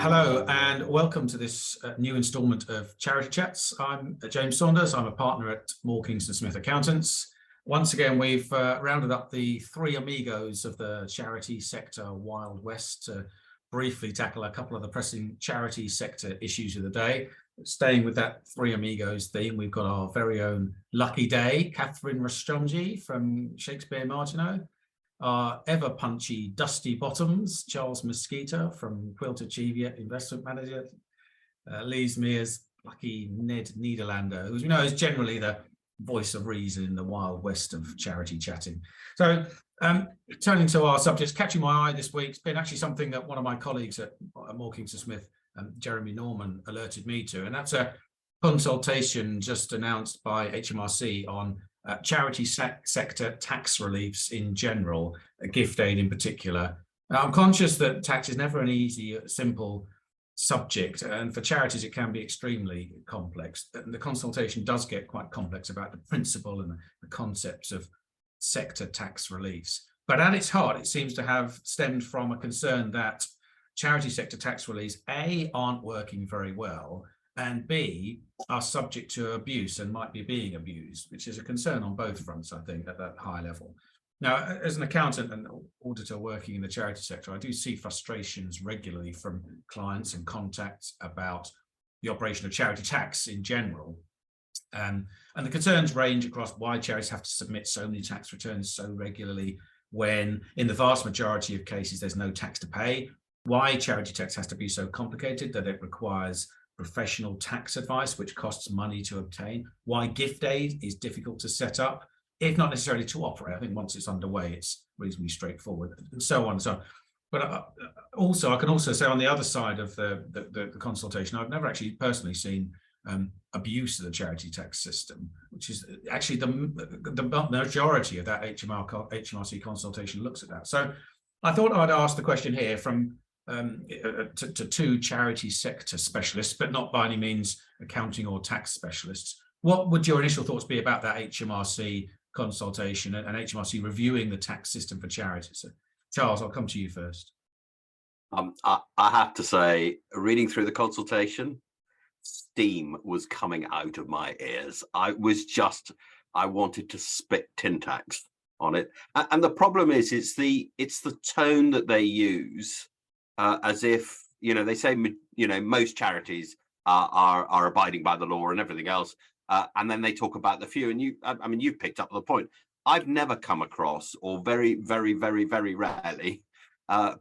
Hello and welcome to this new instalment of Charity Chats. I'm James Saunders. I'm a partner at Moore Kingston Smith Accountants. Once again, we've rounded up the three amigos of the charity sector Wild West to briefly tackle a couple of the pressing charity sector issues of the day. Staying with that three amigos theme, we've got our very own Lucky Day, Catherine Rostrongi from Shakespeare Martineau. Our ever punchy Dusty Bottoms, Charles Mosquito from Quilter Cheviot Investment Manager, leaves me as lucky Ned Niederlander, who we know is generally the voice of reason in the Wild West of charity chatting. So turning to our subjects, catching my eye this week, it's been actually something that one of my colleagues at Moore Kingston Smith, Jeremy Norman, alerted me to, and that's a consultation just announced by HMRC on charity sector tax reliefs in general, gift aid in particular. Now, I'm conscious that tax is never an easy, simple subject, and for charities it can be extremely complex. The consultation does get quite complex about the principle and the concepts of sector tax reliefs. But at its heart, it seems to have stemmed from a concern that charity sector tax reliefs, A, aren't working very well, and B, are subject to abuse and might be being abused, which is a concern on both fronts, I think, at that high level. Now, as an accountant and auditor working in the charity sector, I do see frustrations regularly from clients and contacts about the operation of charity tax in general. And the concerns range across why charities have to submit so many tax returns so regularly when, in the vast majority of cases, there's no tax to pay, why charity tax has to be so complicated that it requires professional tax advice, which costs money to obtain, why gift aid is difficult to set up, if not necessarily to operate. I think once it's underway, it's reasonably straightforward, and so on and so on. But also, I can also say on the other side of the consultation, I've never actually personally seen abuse of the charity tax system, which is actually the majority of that HMRC consultation looks at that. So I thought I'd ask the question here from to two charity sector specialists, but not by any means accounting or tax specialists. What would your initial thoughts be about that HMRC consultation and HMRC reviewing the tax system for charities? So, Charles, I'll come to you first. I have to say, reading through the consultation, steam was coming out of my ears. I wanted to spit tin tacks on it. And the problem is, it's the tone that they use. As if, they say, most charities are abiding by the law and everything else. And then they talk about the few. And you've picked up the point. I've never come across, or very, very, very, very rarely,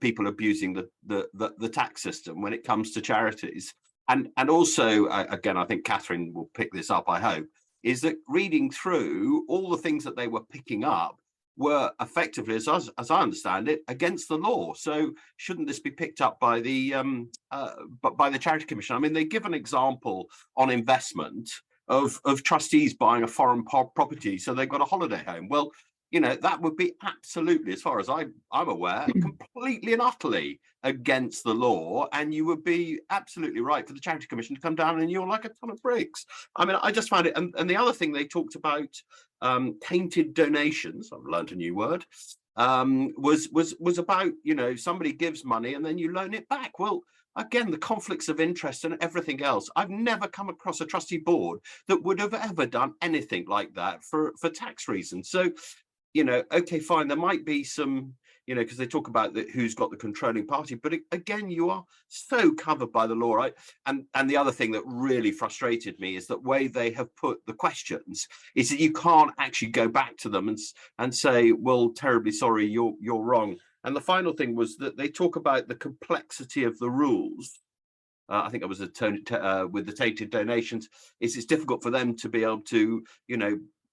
people abusing the tax system when it comes to charities. And also, again, I think Catherine will pick this up, I hope, is that reading through all the things that they were picking up were effectively, as I understand it, against the law. So shouldn't this be picked up by the Charity Commission? I mean, they give an example on investment of trustees buying a foreign property, so they've got a holiday home. Well, that would be absolutely, as far as I'm aware, completely and utterly against the law, and you would be absolutely right for the Charity Commission to come down and you're like a ton of bricks. I mean, I just found it, and the other thing they talked about, tainted donations, I've learned a new word, was about, somebody gives money and then you loan it back. Well, again, the conflicts of interest and everything else. I've never come across a trustee board that would have ever done anything like that for tax reasons. So, okay, fine, there might be some, because they talk about who's got the controlling party, but again, you are so covered by the law, right? And the other thing that really frustrated me is that way they have put the questions is that you can't actually go back to them and say, well, terribly sorry, you're wrong. And the final thing was that they talk about the complexity of the rules. I think it was with the tainted donations. It's difficult for them to be able to,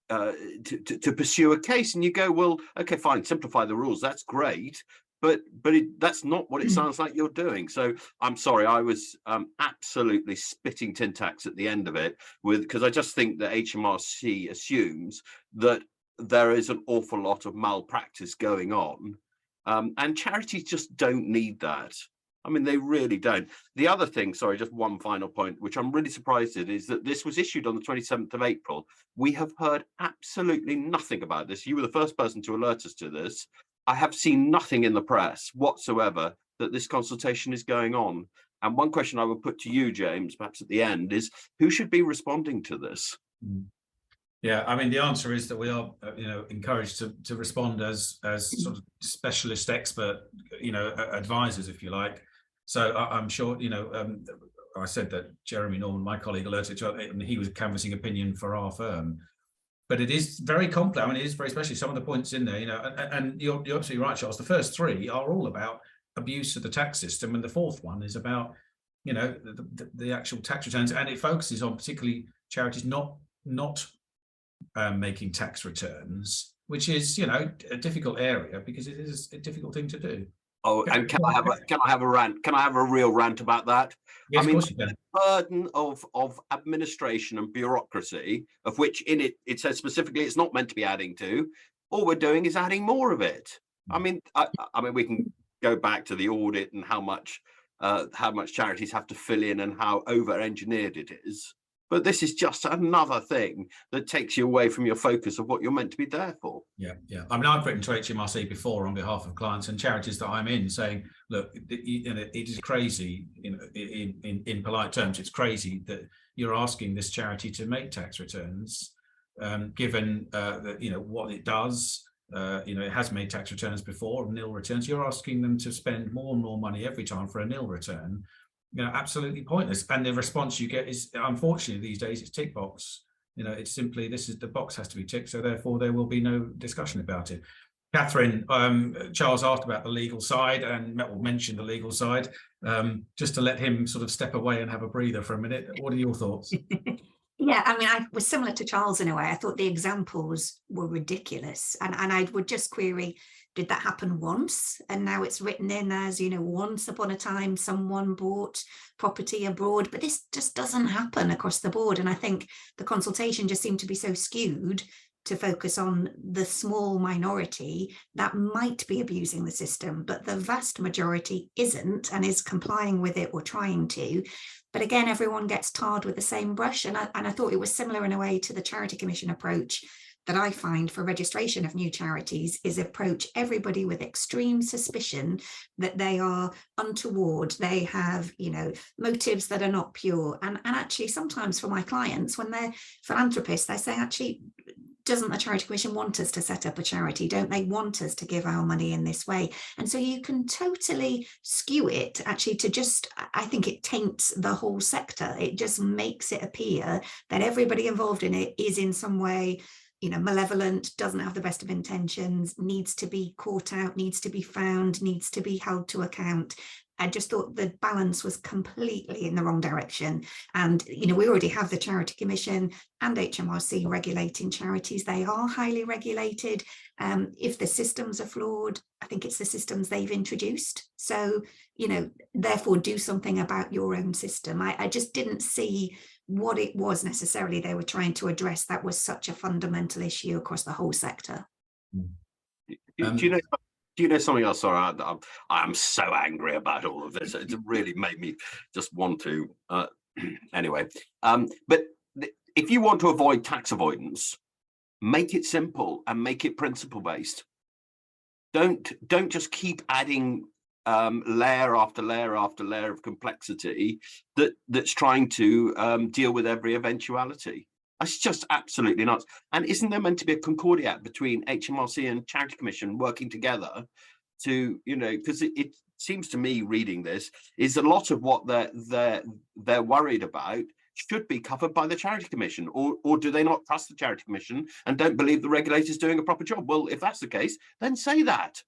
to pursue a case. And you go, well, okay, fine, simplify the rules. That's great. But that's not what it sounds like you're doing. So I'm sorry, I was absolutely spitting tin tacks at the end of it, because I just think that HMRC assumes that there is an awful lot of malpractice going on. And charities just don't need that. I mean, they really don't. The other thing, sorry, just one final point, which I'm really surprised at, is that this was issued on the 27th of April. We have heard absolutely nothing about this. You were the first person to alert us to this. I have seen nothing in the press whatsoever that this consultation is going on. And one question I would put to you, James, perhaps at the end, is who should be responding to this? Yeah, I mean, the answer is that we are, encouraged to respond as sort of specialist expert, advisors, if you like. So I'm sure, I said that Jeremy Norman, my colleague, alerted to it, and he was canvassing opinion for our firm. But it is very complex. I mean, it is very special. Some of the points in there, and you're absolutely right, Charles. The first three are all about abuse of the tax system, and the fourth one is about, the actual tax returns, and it focuses on particularly charities not making tax returns, which is, a difficult area because it is a difficult thing to do. Oh, and can I have a rant? Can I have a real rant about that? Yes, I mean, of course you can. the burden of administration and bureaucracy, of which in it says specifically it's not meant to be adding to. All we're doing is adding more of it. I mean, we can go back to the audit and how much charities have to fill in and how over-engineered it is. But this is just another thing that takes you away from your focus of what you're meant to be there for. Yeah. I mean, I've written to HMRC before on behalf of clients and charities that I'm in, saying, look, it is crazy. In polite terms, it's crazy that you're asking this charity to make tax returns, given that what it does. It has made tax returns before, nil returns. You're asking them to spend more and more money every time for a nil return. Absolutely pointless. And the response you get is, unfortunately, these days it's tick box. It's simply, the box has to be ticked, so therefore there will be no discussion about it. Catherine, Charles asked about the legal side and mentioned the legal side. Just to let him sort of step away and have a breather for a minute. What are your thoughts? Yeah, I mean, I was similar to Charles in a way. I thought the examples were ridiculous. And I would just query, did that happen once? And now it's written in as, once upon a time, someone bought property abroad, but this just doesn't happen across the board. And I think the consultation just seemed to be so skewed to focus on the small minority that might be abusing the system, but the vast majority isn't and is complying with it or trying to. But again, everyone gets tarred with the same brush. And I thought it was similar in a way to the Charity Commission approach that I find for registration of new charities, is approach everybody with extreme suspicion that they are untoward, they have, motives that are not pure. And actually, sometimes for my clients, when they're philanthropists, they say, actually, doesn't the Charity Commission want us to set up a charity? Don't they want us to give our money in this way? And so you can totally skew it actually to just, I think it taints the whole sector. It just makes it appear that everybody involved in it is in some way, malevolent, doesn't have the best of intentions, needs to be caught out, needs to be found, needs to be held to account. I just thought the balance was completely in the wrong direction. And, we already have the Charity Commission and HMRC regulating charities. They are highly regulated. If the systems are flawed, I think it's the systems they've introduced. So, therefore do something about your own system. I just didn't see what it was necessarily they were trying to address that was such a fundamental issue across the whole sector. Do you know something else? Sorry, I'm so angry about all of this. It really made me just want to. Anyway, but if you want to avoid tax avoidance, make it simple and make it principle based. Don't just keep adding layer after layer after layer of complexity that's trying to deal with every eventuality. That's just absolutely nuts. And isn't there meant to be a concordiat between HMRC and Charity Commission working together to, because it seems to me reading this is a lot of what they're worried about should be covered by the Charity Commission, or do they not trust the Charity Commission and don't believe the regulator's doing a proper job? Well, if that's the case, then say that.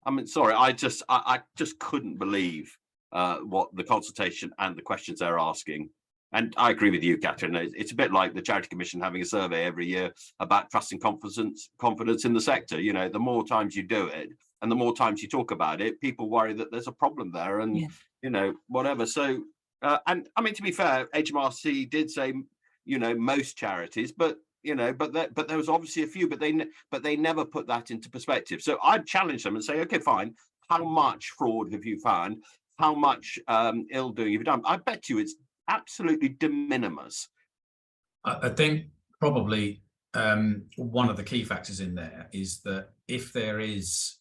I mean, sorry, I just couldn't believe what the consultation and the questions they're asking. And I agree with you, Catherine. It's a bit like the Charity Commission having a survey every year about trust and confidence in the sector. The more times you do it and the more times you talk about it, people worry that there's a problem there and, whatever. So, and I mean, to be fair, HMRC did say, most charities, but there was obviously a few, but they never put that into perspective. So I'd challenge them and say, okay, fine. How much fraud have you found? How much ill doing have you done? I bet you it's absolutely de minimis. I think probably one of the key factors in there is that if there is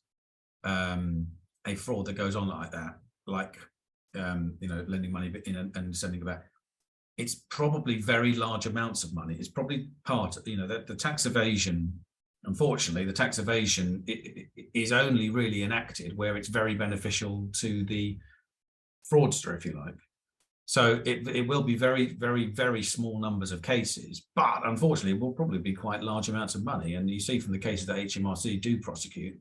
a fraud that goes on like that, like lending money in and sending it back. It's probably very large amounts of money. It's probably part, the tax evasion. Unfortunately, the tax evasion is only really enacted where it's very beneficial to the fraudster, if you like. So it will be very, very, very small numbers of cases, but unfortunately, it will probably be quite large amounts of money. And you see from the cases that HMRC do prosecute,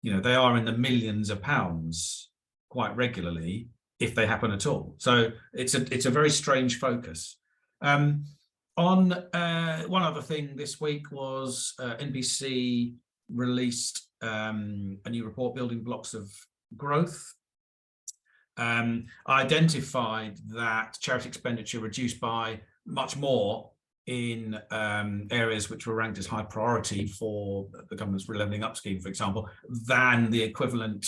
they are in the millions of pounds quite regularly if they happen at all. So it's a very strange focus. On one other thing this week was NBC released a new report, Building Blocks of Growth. Identified that charity expenditure reduced by much more in areas which were ranked as high priority for the government's Levelling Up scheme, for example, than the equivalent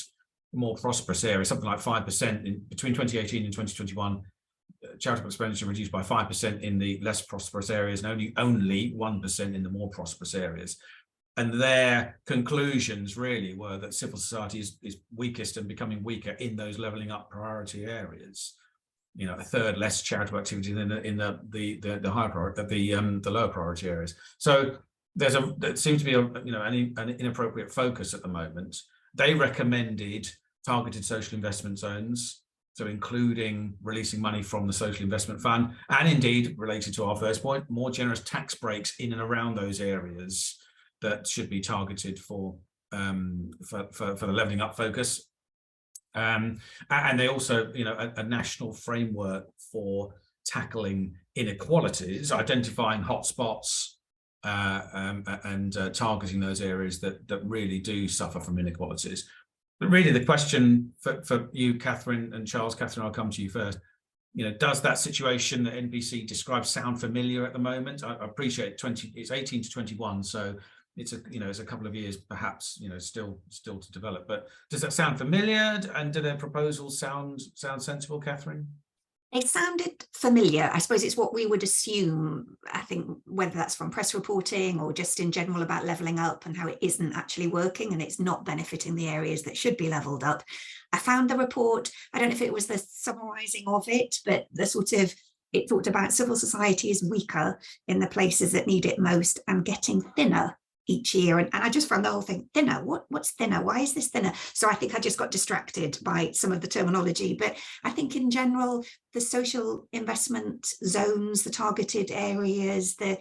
more prosperous areas, something like 5% between 2018 and 2021. Charitable expenditure reduced by 5% in the less prosperous areas and only 1% in the more prosperous areas. And their conclusions really were that civil society is weakest and becoming weaker in those levelling up priority areas. A third less charitable activity than in the higher priority, the lower priority areas. So there seems to be an inappropriate focus at the moment. They recommended targeted social investment zones, so including releasing money from the social investment fund, and indeed related to our first point, more generous tax breaks in and around those areas that should be targeted for the levelling up focus, and they also, a national framework for tackling inequalities, identifying hotspots and targeting those areas that really do suffer from inequalities. But really, the question for you, Catherine and Charles, Catherine, I'll come to you first. Does that situation that NBC describes sound familiar at the moment? I appreciate it's 18 to 21, so it's a couple of years perhaps, still to develop. But does that sound familiar? And do their proposals sound sensible, Catherine? It sounded familiar. I suppose it's what we would assume, I think, whether that's from press reporting or just in general about levelling up and how it isn't actually working and it's not benefiting the areas that should be levelled up. I found the report, I don't know if it was the summarising of it, but it talked about civil society is weaker in the places that need it most and getting thinner each year, and I just found the whole thing thinner. What's thinner? Why is this thinner? So I think I just got distracted by some of the terminology, but I think in general the social investment zones, the targeted areas, the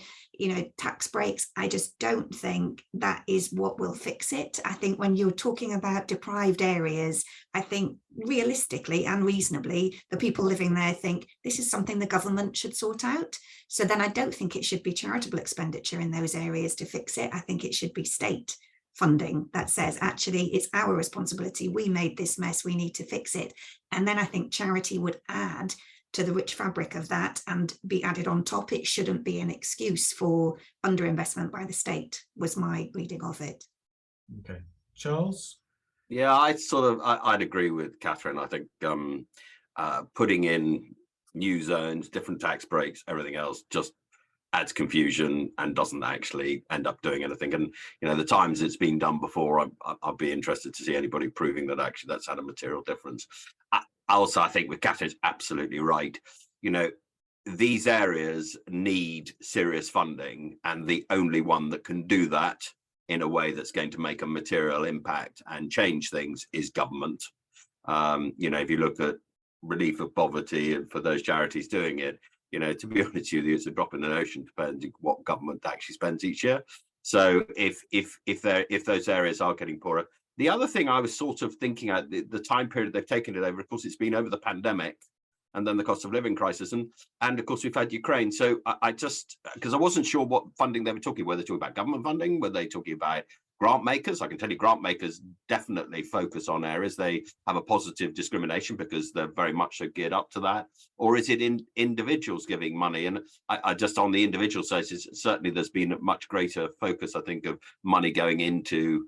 tax breaks, I just don't think that is what will fix it. I think when you're talking about deprived areas, I think realistically and reasonably the people living there think this is something the government should sort out. So then I don't think it should be charitable expenditure in those areas to fix it. I think it should be state funding that says, actually, it's our responsibility. We made this mess. We need to fix it. And then I think charity would add to the rich fabric of that and be added on top. It shouldn't be an excuse for underinvestment by the state, was my reading of it. Okay. Charles? Yeah, I'd agree with Catherine. I think putting in new zones, different tax breaks, everything else just adds confusion and doesn't actually end up doing anything. And the times it's been done before, I'd be interested to see anybody proving that actually that's had a material difference. I think with Catherine's absolutely right. These areas need serious funding, and the only one that can do that in a way that's going to make a material impact and change things is government. If you look at relief of poverty and for those charities doing it, to be honest with you, it's a drop in the ocean depending what government actually spends each year. So if those areas are getting poorer. The other thing I was sort of thinking at the time period they've taken it over, of course, it's been over the pandemic and then the cost of living crisis. And of course, we've had Ukraine. So I just, because I wasn't sure what funding they were talking, were they talking about government funding? Were they talking about grant makers? I can tell you grant makers definitely focus on areas. They have a positive discrimination because they're very much so geared up to that. Or is it in individuals giving money? And I just on the individual side, certainly there's been a much greater focus, I think, of money going into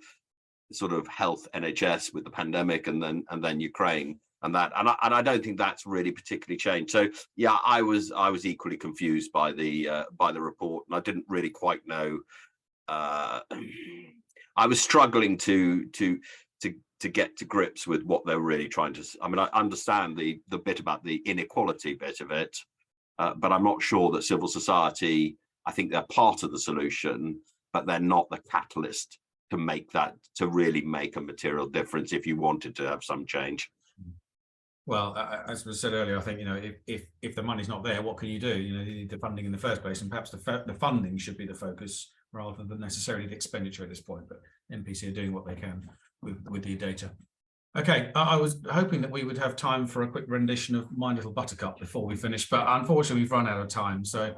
sort of health NHS with the pandemic and then Ukraine and that. And I don't think that's really particularly changed. So yeah, I was equally confused by the report, and I didn't really quite know. I was struggling to to get to grips with what they're really trying to. I mean, I understand the bit about the inequality bit of it, but I'm not sure that civil society. I think they're part of the solution, but they're not the catalyst to make that, to really make a material difference if you wanted to have some change. Well, as was said earlier, I think, you know, if the money's not there, what can you do? You know, you need the funding in the first place, and perhaps the funding should be the focus rather than necessarily the expenditure at this point. But NPC are doing what they can with the data. Okay, I was hoping that we would have time for a quick rendition of My Little Buttercup before we finish, but unfortunately we've run out of time. So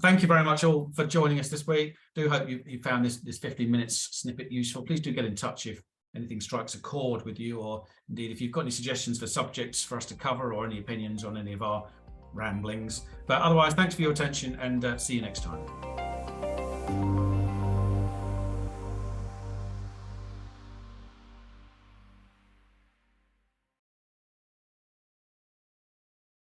thank you very much all for joining us this week. Do hope you found this 15 minutes snippet useful. Please do get in touch if anything strikes a chord with you, or indeed if you've got any suggestions for subjects for us to cover or any opinions on any of our ramblings. But otherwise, thanks for your attention, and see you next time.